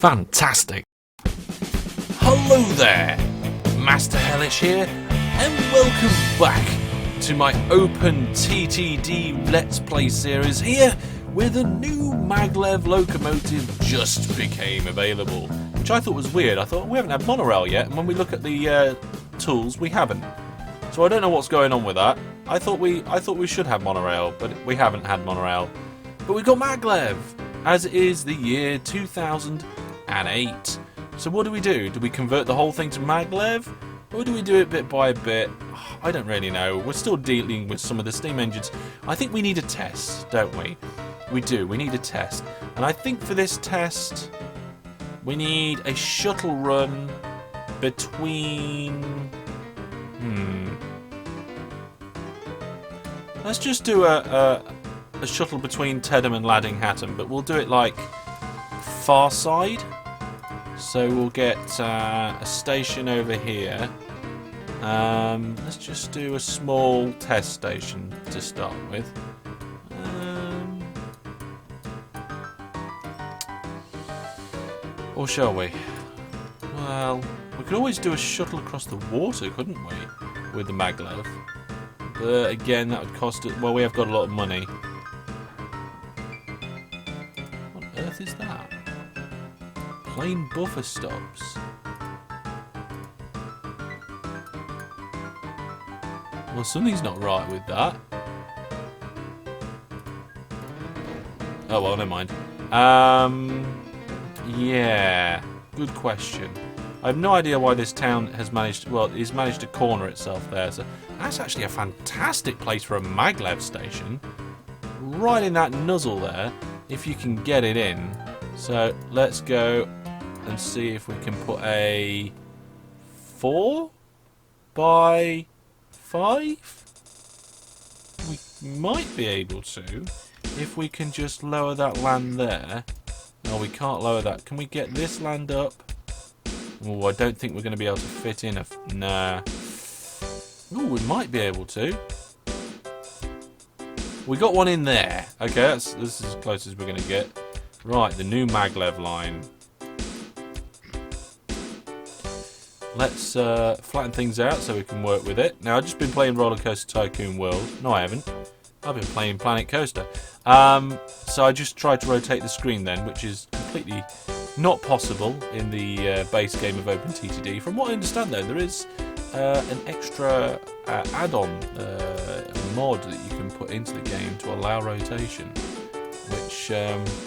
Fantastic! Hello there! Master Hellish here, and welcome back to my OpenTTD Let's Play series here, where the new Maglev locomotive just became available. Which I thought was weird. I thought, we haven't had monorail yet, and when we look at the tools, we haven't. So I don't know what's going on with that. I thought we should have monorail, but we haven't had monorail. But we've got Maglev, as it is the year 2008. So what do? Do we convert the whole thing to Maglev? Or do we do it bit by bit? I don't really know. We're still dealing with some of the steam engines. I think we need a test, don't we? We do. We need a test. And I think for this test, we need a shuttle run between... Let's just do a shuttle between Teddam and Laddinghatton, but we'll do it like far side. So we'll get a station over here. Let's just do a small test station to start with. Or shall we? Well, we could always do a shuttle across the water, couldn't we? With the Maglev. But again, that would cost it. Well, we have got a lot of money. What on earth is that? Plane buffer stops. Well, something's not right with that. Oh well, never mind. Yeah, good question. I have no idea why this town has managed. Well, it's managed to corner itself there. So that's actually a fantastic place for a Maglev station. Right in that nuzzle there, if you can get it in. So let's go and see if we can put a 4 by 5. We might be able to if we can just lower that land there. No, we can't lower that. Can we get this land up? Oh, I don't think we're going to be able to fit in a... Nah. Ooh, we might be able to. We got one in there. Okay, this is as close as we're going to get. Right, the new Maglev line. Let's flatten things out so we can work with it. Now, I've just been playing Roller Coaster Tycoon World. No, I haven't. I've been playing Planet Coaster. So I just tried to rotate the screen then, which is completely not possible in the base game of OpenTTD. From what I understand, though, there is an extra add-on mod that you can put into the game to allow rotation, which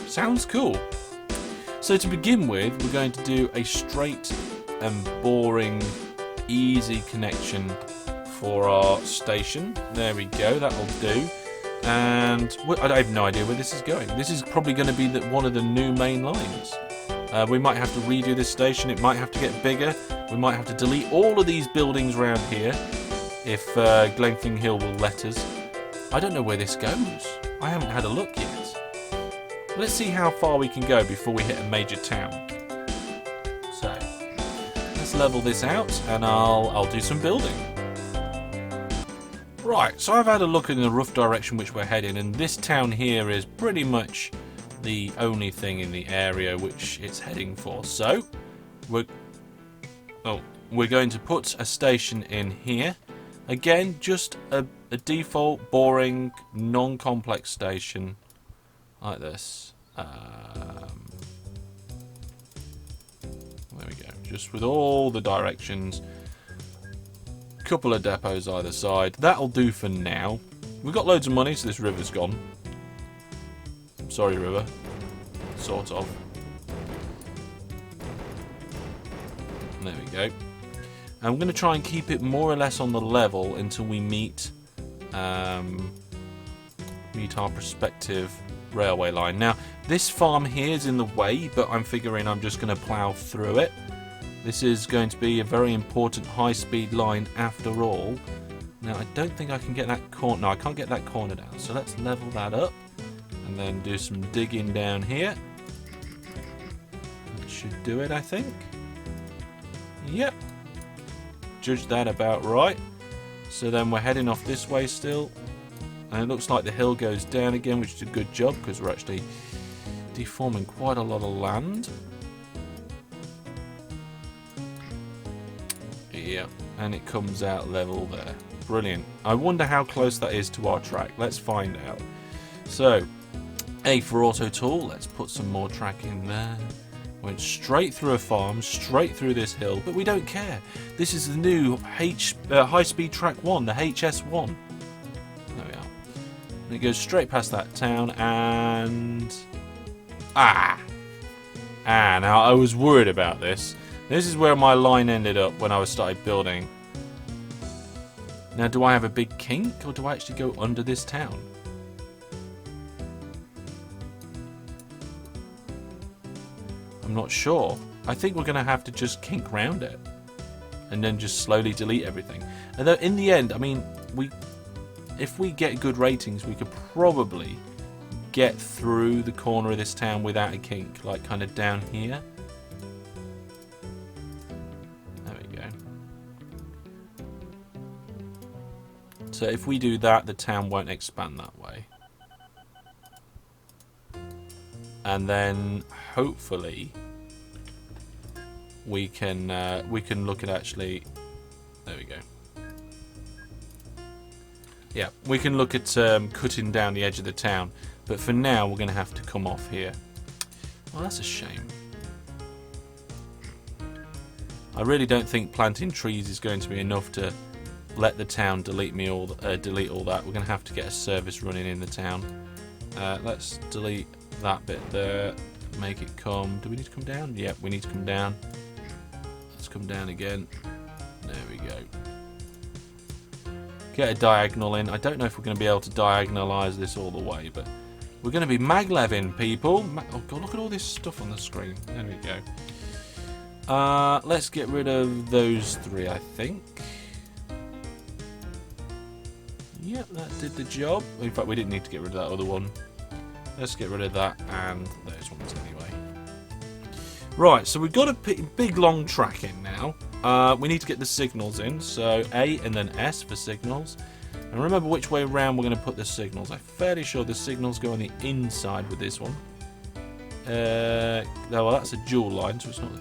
sounds cool. So to begin with, we're going to do a straight and boring, easy connection for our station. There we go, that'll do. And I have no idea where this is going. This is probably going to be one of the new main lines. We might have to redo this station. It might have to get bigger. We might have to delete all of these buildings around here if Glenfing Hill will let us. I don't know where this goes. I haven't had a look yet. Let's see how far we can go before we hit a major town. So let's level this out, and I'll do some building. Right, so I've had a look in the rough direction which we're heading, and this town here is pretty much the only thing in the area which it's heading for. So we're going to put a station in here. Again, just a default, boring, non-complex station like this. There we go. Just with all the directions. Couple of depots either side. That'll do for now. We've got loads of money, so this river's gone. Sorry, river. Sort of. There we go. And I'm going to try and keep it more or less on the level until we meet our prospective railway line. Now, this farm here is in the way, but I'm figuring I'm just going to plough through it. This is going to be a very important high-speed line after all. Now, I don't think I can get that corner. No, I can't get that corner down. So let's level that up and then do some digging down here. That should do it, I think. Yep. Judge that about right. So then we're heading off this way still. And it looks like the hill goes down again, which is a good job because we're actually deforming quite a lot of land. Yep, and it comes out level there. Brilliant. I wonder how close that is to our track. Let's find out. So, A for auto tool. Let's put some more track in there. Went straight through a farm, straight through this hill, but we don't care. This is the new high-speed track 1, the HS1. There we are. And it goes straight past that town and... now I was worried about this. This is where my line ended up when I started building. Now, do I have a big kink, or do I actually go under this town? I'm not sure. I think we're going to have to just kink round it. And then just slowly delete everything. And though in the end, I mean, if we get good ratings, we could probably get through the corner of this town without a kink. Like kind of down here. There we go. So if we do that, the town won't expand that way. And then hopefully we can look at actually. There we go. Yeah, we can look at cutting down the edge of the town, but for now we're going to have to come off here. Well, that's a shame. I really don't think planting trees is going to be enough to let the town delete all that. We're going to have to get a service running in the town. Let's delete that bit there, make it come. Do we need to come down? Yeah, we need to come down. Let's come down again. There we go. Get a diagonal in. I don't know if we're going to be able to diagonalize this all the way, but we're going to be Magleving, people. Oh god, look at all this stuff on the screen. There we go. Let's get rid of those three, I think. Yep, that did the job. In fact, we didn't need to get rid of that other one. Let's get rid of that and those ones anyway. Right, so we've got a big long track in now. We need to get the signals in. So A and then S for signals. And remember which way around we're going to put the signals. I'm fairly sure the signals go on the inside with this one. Well, that's a dual line, so it's not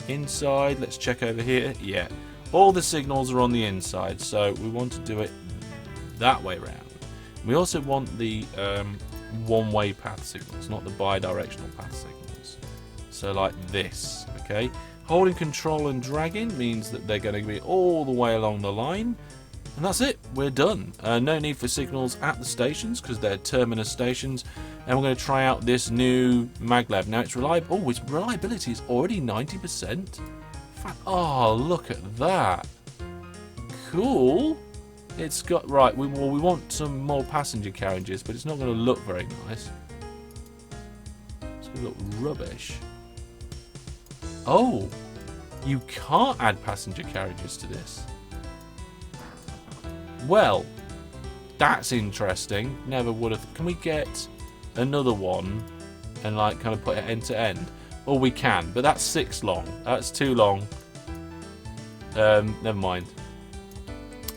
inside. Let's check over here. Yeah, all the signals are on the inside, so we want to do it that way around. We also want the one-way path signals, not the bi-directional path signals. So like this, okay? Holding control and dragging means that they're going to be all the way along the line. And that's it, we're done. No need for signals at the stations because they're terminus stations. And we're going to try out this new Maglev. Now its reliability is already 90%. Oh, look at that. Cool. It's got, right, we want some more passenger carriages, but it's not going to look very nice. It's going to look rubbish. Oh, you can't add passenger carriages to this. Well, that's interesting. Never would have. Can we get another one and like kind of put it end to end? Or we can, but that's 6 long. That's too long. Never mind.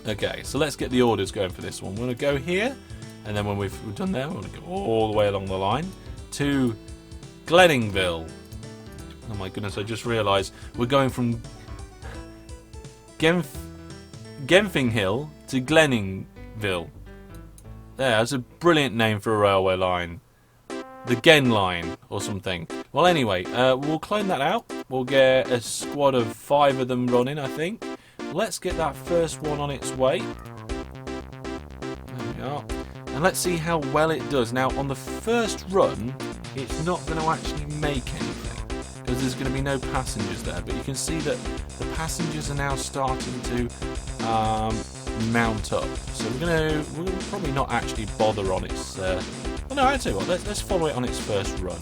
Okay, so let's get the orders going for this one. We're going to go here, and then when we've done that, we're going to go all the way along the line to Glenningville. Oh my goodness, I just realised we're going from Genfing Hill to Glenningville. That's a brilliant name for a railway line. The Gen line or something. Well, anyway, we'll clone that out. We'll get a squad of 5 of them running, I think. Let's get that first one on its way. There we are. And let's see how well it does. Now, on the first run, it's not going to actually make anything because there's going to be no passengers there. But you can see that the passengers are now starting to mount up. So we're going to probably not actually bother on its... well, no, I'll tell you what. Let's follow it on its first run.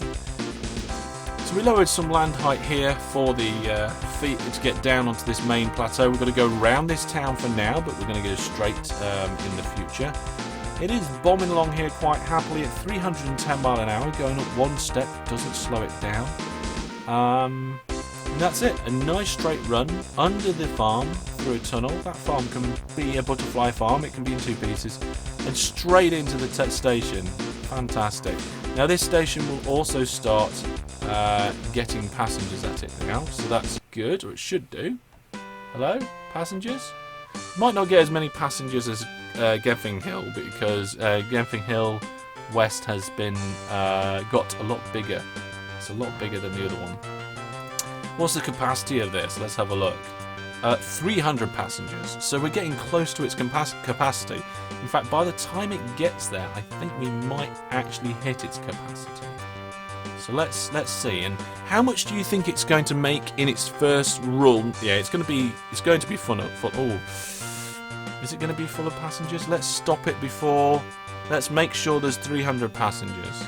So we lowered some land height here for the feet to get down onto this main plateau. We're going to go around this town for now, but we're going to go straight in the future. It is bombing along here quite happily at 310 mile an hour, going up one step, doesn't slow it down. And that's it, a nice straight run under the farm through a tunnel. That farm can be a butterfly farm, it can be in 2 pieces, and straight into the station. Fantastic. Now this station will also start getting passengers at it now, so that's good, or it should do. Hello? passengers. Might not get as many passengers as Genfing Hill, because Genfing Hill West has been got a lot bigger. It's a lot bigger than the other one. What's the capacity of this? Let's have a look. 300 passengers. So we're getting close to its capacity. In fact, by the time it gets there, I think we might actually hit its capacity. So let's see. And how much do you think it's going to make in its first run? Yeah, it's going to be full. Oh, is it going to be full of passengers? Let's stop it before. Let's make sure there's 300 passengers.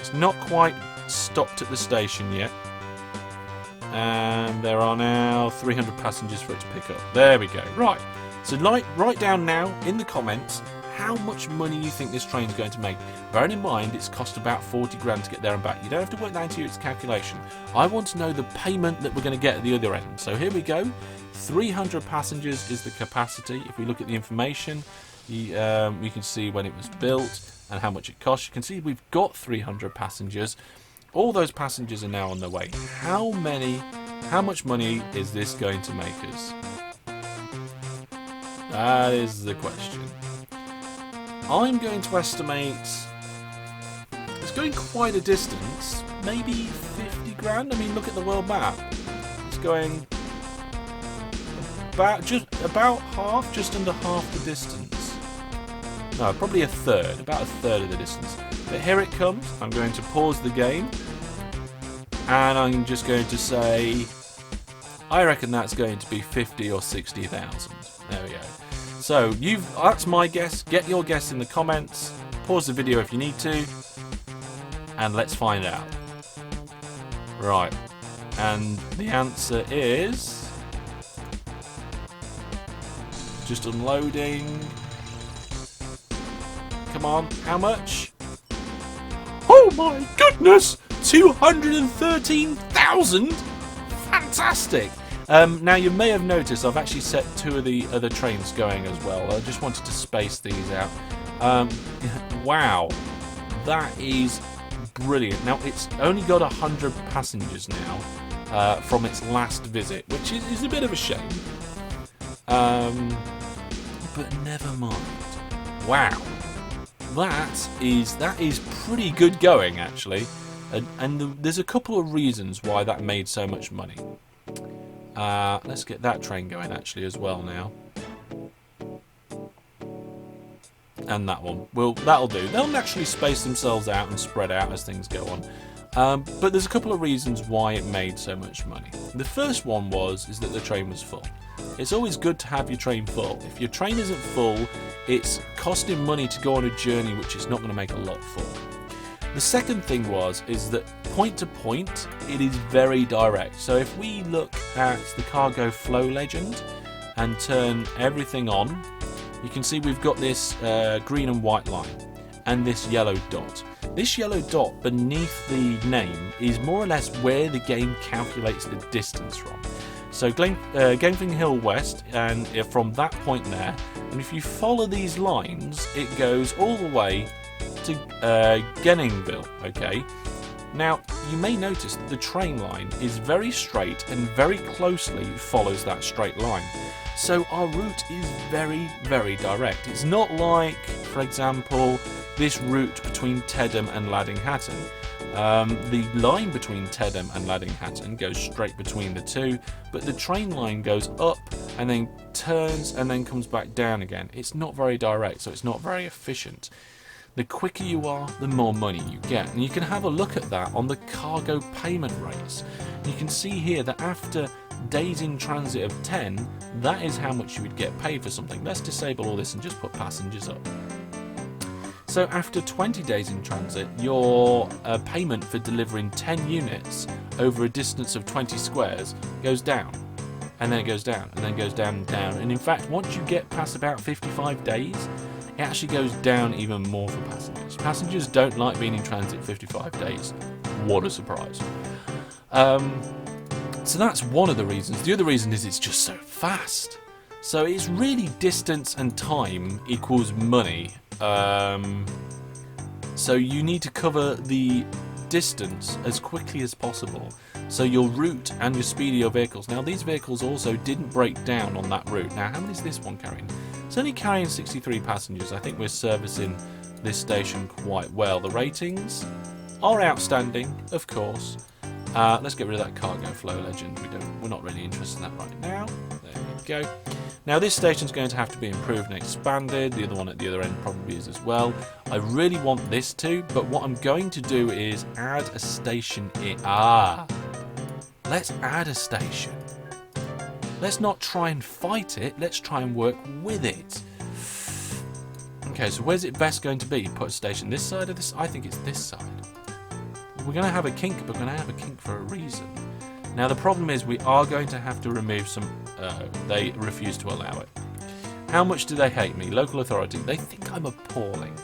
It's not quite stopped at the station yet. And there are now 300 passengers for it to pick up. There we go. Right. So write down now in the comments how much money you think this train's going to make. Bearing in mind it's cost about 40 grand to get there and back. You don't have to work that into its calculation. I want to know the payment that we're going to get at the other end. So here we go. 300 passengers is the capacity. If we look at the information, we can see when it was built and how much it cost. You can see we've got 300 passengers. All those passengers are now on their way. How much money is this going to make us? That is the question. I'm going to estimate it's going quite a distance, maybe 50 grand. I mean, look at the world map. It's going about half, just under half the distance. No, probably about a third of the distance. But here it comes. I'm going to pause the game, and I'm just going to say, I reckon that's going to be 50 or 60,000. There we go. So that's my guess. Get your guess in the comments. Pause the video if you need to, and let's find out. Right, and the answer is just unloading. Come on, how much? Oh my goodness! 213,000! Fantastic! Now you may have noticed I've actually set 2 of the other trains going as well. I just wanted to space these out. Wow, that is brilliant. Now it's only got 100 passengers now from its last visit, which is a bit of a shame. But never mind. Wow, that is pretty good going actually, and there's a couple of reasons why that made so much money. Let's get that train going actually as well now. And that one. Well, that'll do. They'll naturally space themselves out and spread out as things go on. But there's a couple of reasons why it made so much money. The first one is that the train was full. It's always good to have your train full. If your train isn't full, it's costing money to go on a journey which it's not going to make a lot for. The second thing is that point to point, it is very direct. So if we look at the cargo flow legend and turn everything on, you can see we've got this green and white line and this yellow dot. This yellow dot beneath the name is more or less where the game calculates the distance from. So Genfing Hill West, and from that point there, and if you follow these lines, it goes all the way to Genningville. Okay, now you may notice that the train line is very straight and very closely follows that straight line. So our route is very, very direct. It's not like, for example, this route between Teddam and Laddinghatton. The line between Teddam and Laddinghatton goes straight between the two, but the train line goes up and then turns and then comes back down again. It's not very direct, so it's not very efficient. The quicker you are, the more money you get. And you can have a look at that on the cargo payment rates. You can see here that after days in transit of 10, that is how much you would get paid for something. Let's disable all this and just put passengers up. So after 20 days in transit, your payment for delivering 10 units over a distance of 20 squares goes down. And then it goes down, and then goes down and down. And in fact, once you get past about 55 days, it actually goes down even more for passengers. Passengers don't like being in transit 55 days. What a surprise. So that's one of the reasons. The other reason is it's just so fast. So it's really distance and time equals money. So you need to cover the distance as quickly as possible, so your route and your speed of your vehicles. Now these vehicles also didn't break down on that route. Now how many is this one carrying? It's only carrying 63 passengers. I think we're servicing this station quite well. The ratings are outstanding, of course. Let's get rid of that cargo flow legend. We're not really interested in that right now. There we go. Now this station's going to have to be improved and expanded. The other one at the other end probably is as well. I really want this to, but what I'm going to do is add a station in. Let's add a station. Let's not try and fight it. Let's try and work with it. Okay, so where's it best going to be? Put a station this side of this? I think it's this side. We're going to have a kink, but we're going to have a kink for a reason. Now the problem is we are going to have to remove some... they refuse to allow it. How much do they hate me? Local authority. They think I'm appalling.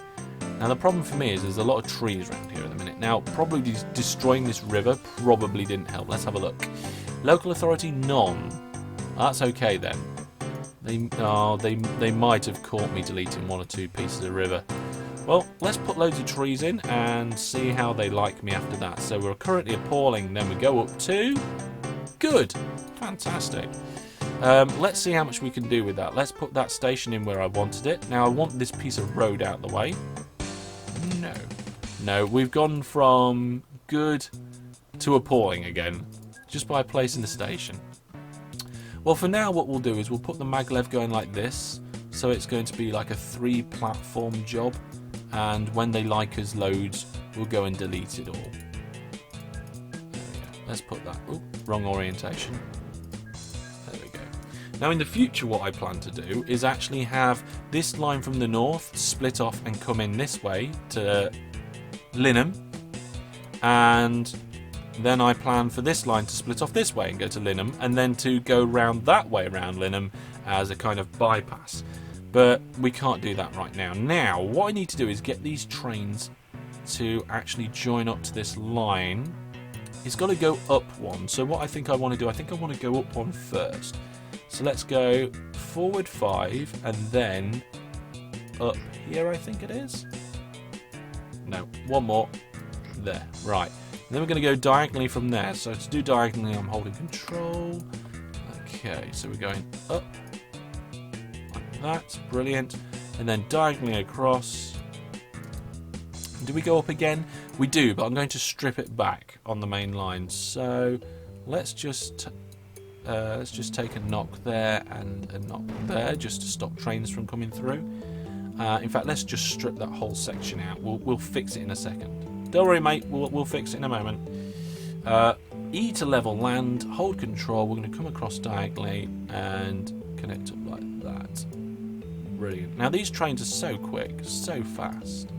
Now the problem for me is there's a lot of trees around here at the minute. Now probably destroying this river probably didn't help. Let's have a look. Local authority, none. That's okay then. They might have caught me deleting one or two pieces of river. Well, let's put loads of trees in and see how they like me after that. So we're currently appalling. Then we go up to... Good. Fantastic. Let's see how much we can do with that. Let's put that station in where I wanted it. Now I want this piece of road out the way. No. No, we've gone from good to appalling again. Just by placing the station. Well, for now what we'll do is we'll put the Maglev going like this. So it's going to be like a 3-platform job. And when they like us loads, we'll go and delete it all. There we go. Let's put that. Oh, wrong orientation. There we go. Now in the future what I plan to do is actually have this line from the north split off and come in this way to Linham. And then I plan for this line to split off this way and go to Linham. And then to go round that way around Linham as a kind of bypass. But we can't do that right now. Now, what I need to do is get these trains to actually join up to this line. It's got to go up one. So what I think I want to do, I think I want to go up one first. So let's go forward 5 and then up here, I think it is. No, one more. There, right. And then we're going to go diagonally from there. So to do diagonally, I'm holding control. Okay, so we're going up. That's brilliant. And then diagonally across. Do we go up again? We do, but I'm going to strip it back on the main line. So let's just take a knock there and a knock there, just to stop trains from coming through. In fact, let's just strip that whole section out. We'll fix it in a second. Don't worry, mate. We'll fix it in a moment. E to level land. Hold control. We're going to come across diagonally and connect up like that. Brilliant. Now these trains are so quick, so fast,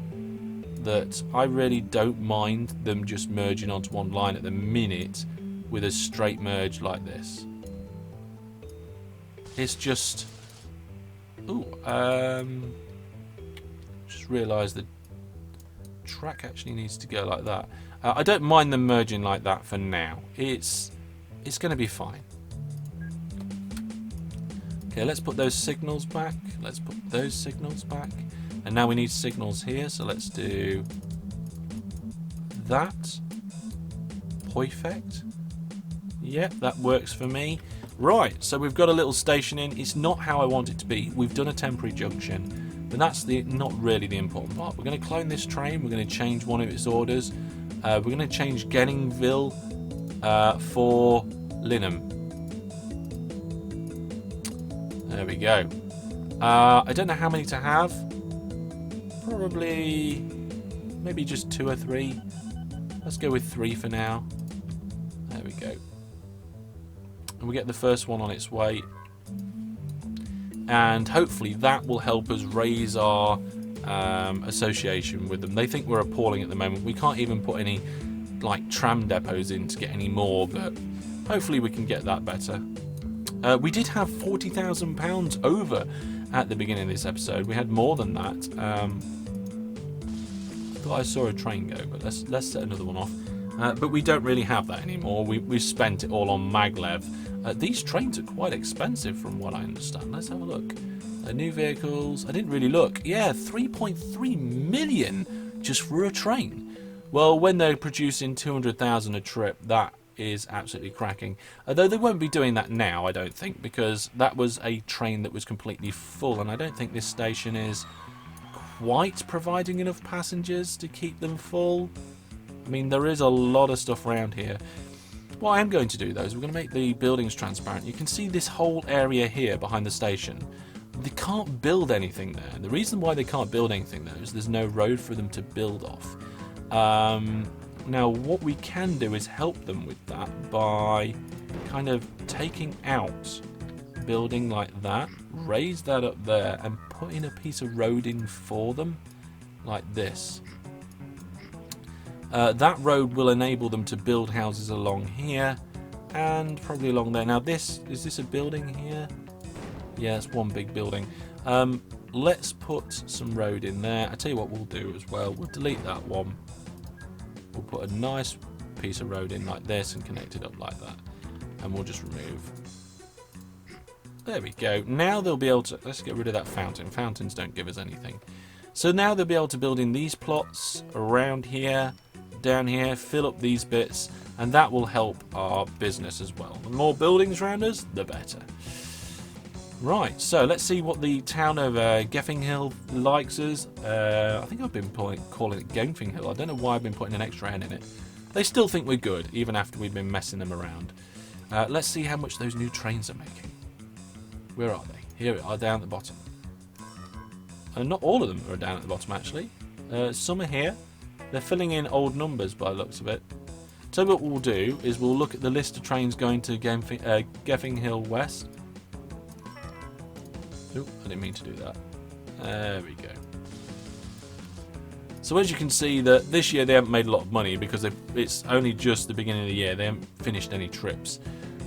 that I really don't mind them just merging onto one line at the minute with a straight merge like this. It's just... Ooh, just realised the track actually needs to go like that. I don't mind them merging like that for now. It's going to be fine. Okay, let's put those signals back. Let's put those signals back. And now we need signals here, so let's do that. Perfect. Yep, that works for me. Right, so we've got a little station in. It's not how I want it to be. We've done a temporary junction, but that's not really the important part. We're going to clone this train. We're going to change one of its orders. We're going to change Genningville for Linham. There we go. I don't know how many to have. Probably, maybe just 2 or 3. Let's go with 3 for now. There we go. And we get the first one on its way. And hopefully that will help us raise our association with them. They think we're appalling at the moment. We can't even put any like tram depots in to get any more, but hopefully we can get that better. We did have £40,000 over at the beginning of this episode. We had more than that. Thought I saw a train go, but let's set another one off. But we don't really have that anymore. We've spent it all on Maglev. These trains are quite expensive from what I understand. Let's have a look. New vehicles. I didn't really look. Yeah, 3.3 million just for a train. Well, when they're producing 200,000 a trip, that is absolutely cracking. Although they won't be doing that now, I don't think, because that was a train that was completely full, and I don't think this station is quite providing enough passengers to keep them full. I mean, there is a lot of stuff around here. What I am going to do, though, is we're going to make the buildings transparent. You can see this whole area here behind the station. They can't build anything there. The reason why they can't build anything there is there's no road for them to build off. Now, what we can do is help them with that by kind of taking out building like that, raise that up there, and put in a piece of road in for them, like this. That road will enable them to build houses along here and probably along there. Now, is this a building here? Yeah, it's one big building. Let's put some road in there. I tell you what we'll do as well. We'll delete that one. We'll put a nice piece of road in like this and connect it up like that. And we'll just remove. There we go. Now they'll be able to... Let's get rid of that fountain. Fountains don't give us anything. So now they'll be able to build in these plots around here, down here, fill up these bits, and that will help our business as well. The more buildings around us, the better. Right, so let's see what the town of Geffing Hill likes us. I think I've been calling it Geffing Hill. I don't know why I've been putting an extra N in it. They still think we're good, even after we've been messing them around. Let's see how much those new trains are making. Where are they? Here we are, down at the bottom. Not all of them are down at the bottom, actually. Some are here. They're filling in old numbers by the looks of it. So what we'll do is we'll look at the list of trains going to Geffing Hill West. Oh, I didn't mean to do that. There we go. So as you can see, that this year they haven't made a lot of money because it's only just the beginning of the year. They haven't finished any trips.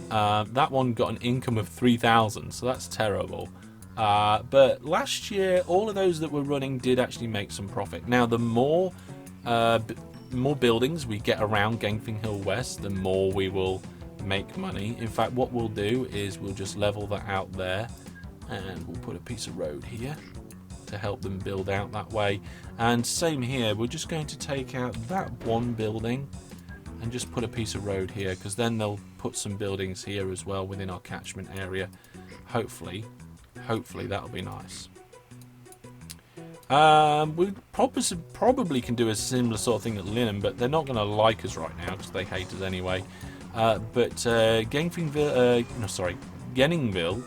That one got an income of 3,000, so that's terrible. But last year, all of those that were running did actually make some profit. Now, the more buildings we get around Geffing Hill West, the more we will make money. In fact, what we'll do is we'll just level that out there, and we'll put a piece of road here to help them build out that way. And same here, we're just going to take out that one building and just put a piece of road here, because then they'll put some buildings here as well within our catchment area. Hopefully that'll be nice. We probably can do a similar sort of thing at Lynham, but they're not going to like us right now because they hate us anyway. But Genningville,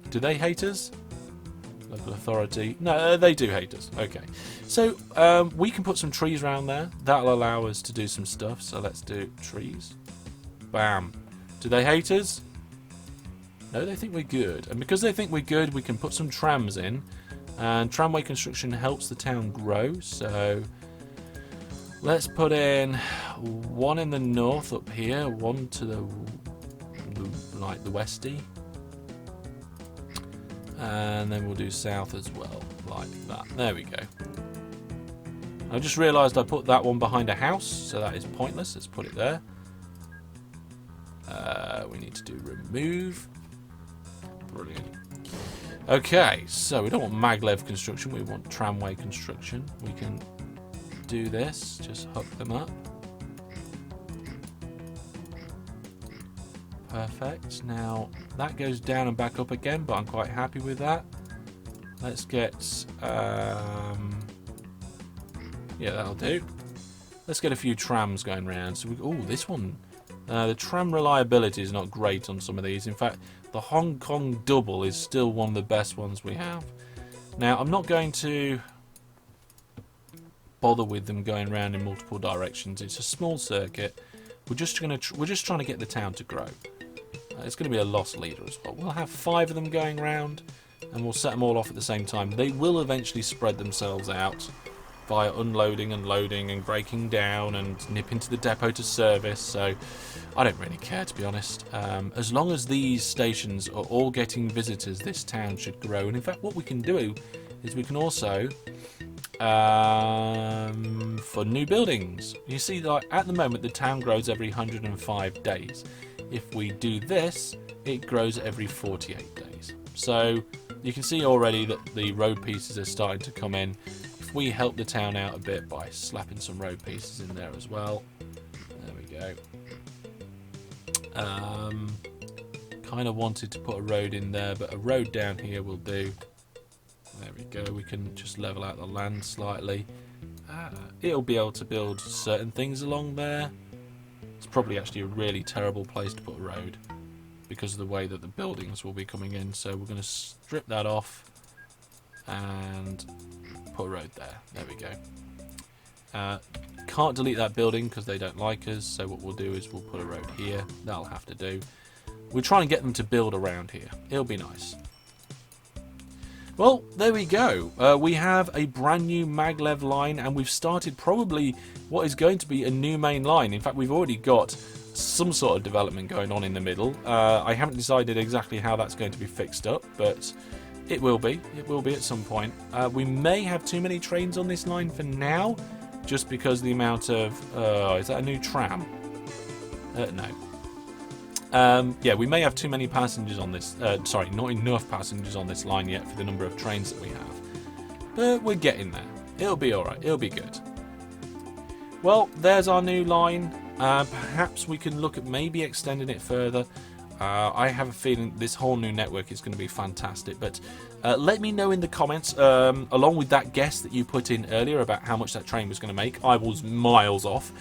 do they hate us? Local authority. No, they do hate us. Okay. So we can put some trees around there. That'll allow us to do some stuff. So let's do trees. Bam. Do they hate us? No, they think we're good. And because they think we're good, we can put some trams in. And tramway construction helps the town grow. So let's put in one in the north up here, one to the westy. And then we'll do south as well, like that. There we go. I just realised I put that one behind a house, so that is pointless. Let's put it there. We need to do remove. Brilliant. Okay, so we don't want maglev construction, we want tramway construction. We can do this, just hook them up. Perfect. Now that goes down and back up again, but I'm quite happy with that. Let's get yeah, that'll do. Let's get a few trams going around. So this one, the tram reliability is not great on some of these. In fact, the Hong Kong double is still one of the best ones we have. Now I'm not going to bother with them going around in multiple directions. It's a small circuit. We're just trying to get the town to grow. It's going to be a loss leader as well. We'll have 5 of them going around, and we'll set them all off at the same time. They will eventually spread themselves out via unloading and loading and breaking down and nip into the depot to service. So I don't really care, to be honest. As long as these stations are all getting visitors, this town should grow. And in fact, what we can do is we can also for new buildings. You see, like at the moment, the town grows every 105 days. If we do this, it grows every 48 days. So you can see already that the road pieces are starting to come in. If if we help the town out a bit by slapping some road pieces in there as well. There we go. Kind of wanted to put a road in there, but a road down here will do. There we go. We can just level out the land slightly. It'll be able to build certain things along there. It's probably actually a really terrible place to put a road because of the way that the buildings will be coming in. So we're going to strip that off and put a road there. There we go. Can't delete that building because they don't like us. So what we'll do is we'll put a road here. That'll have to do. We'll try and get them to build around here. It'll be nice. Well, there we go. We have a brand new Maglev line, and we've started probably what is going to be a new main line. In fact, we've already got some sort of development going on in the middle. I haven't decided exactly how that's going to be fixed up, but it will be. It will be at some point. We may have too many trains on this line for now, just because the amount of... is that a new tram? No. Yeah, we may have too many passengers on this. Sorry, not enough passengers on this line yet for the number of trains that we have. But we're getting there. It'll be alright. It'll be good. Well, there's our new line. Perhaps we can look at maybe extending it further. I have a feeling this whole new network is going to be fantastic. But let me know in the comments, along with that guess that you put in earlier about how much that train was going to make. I was miles off.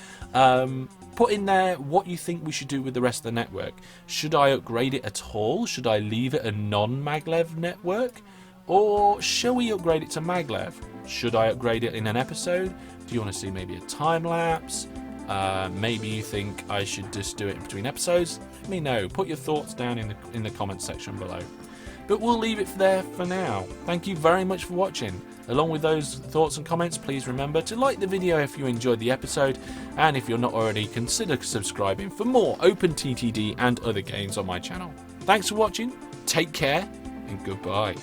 Put in there what you think we should do with the rest of the network. Should I upgrade it at all? Should I leave it a non-Maglev network? Or shall we upgrade it to Maglev? Should I upgrade it in an episode? Do you want to see maybe a time-lapse? Maybe you think I should just do it between episodes? Let me know. Put your thoughts down in the comments section below. But we'll leave it there for now. Thank you very much for watching. Along with those thoughts and comments, please remember to like the video if you enjoyed the episode, and if you're not already, consider subscribing for more OpenTTD and other games on my channel. Thanks for watching, take care, and goodbye.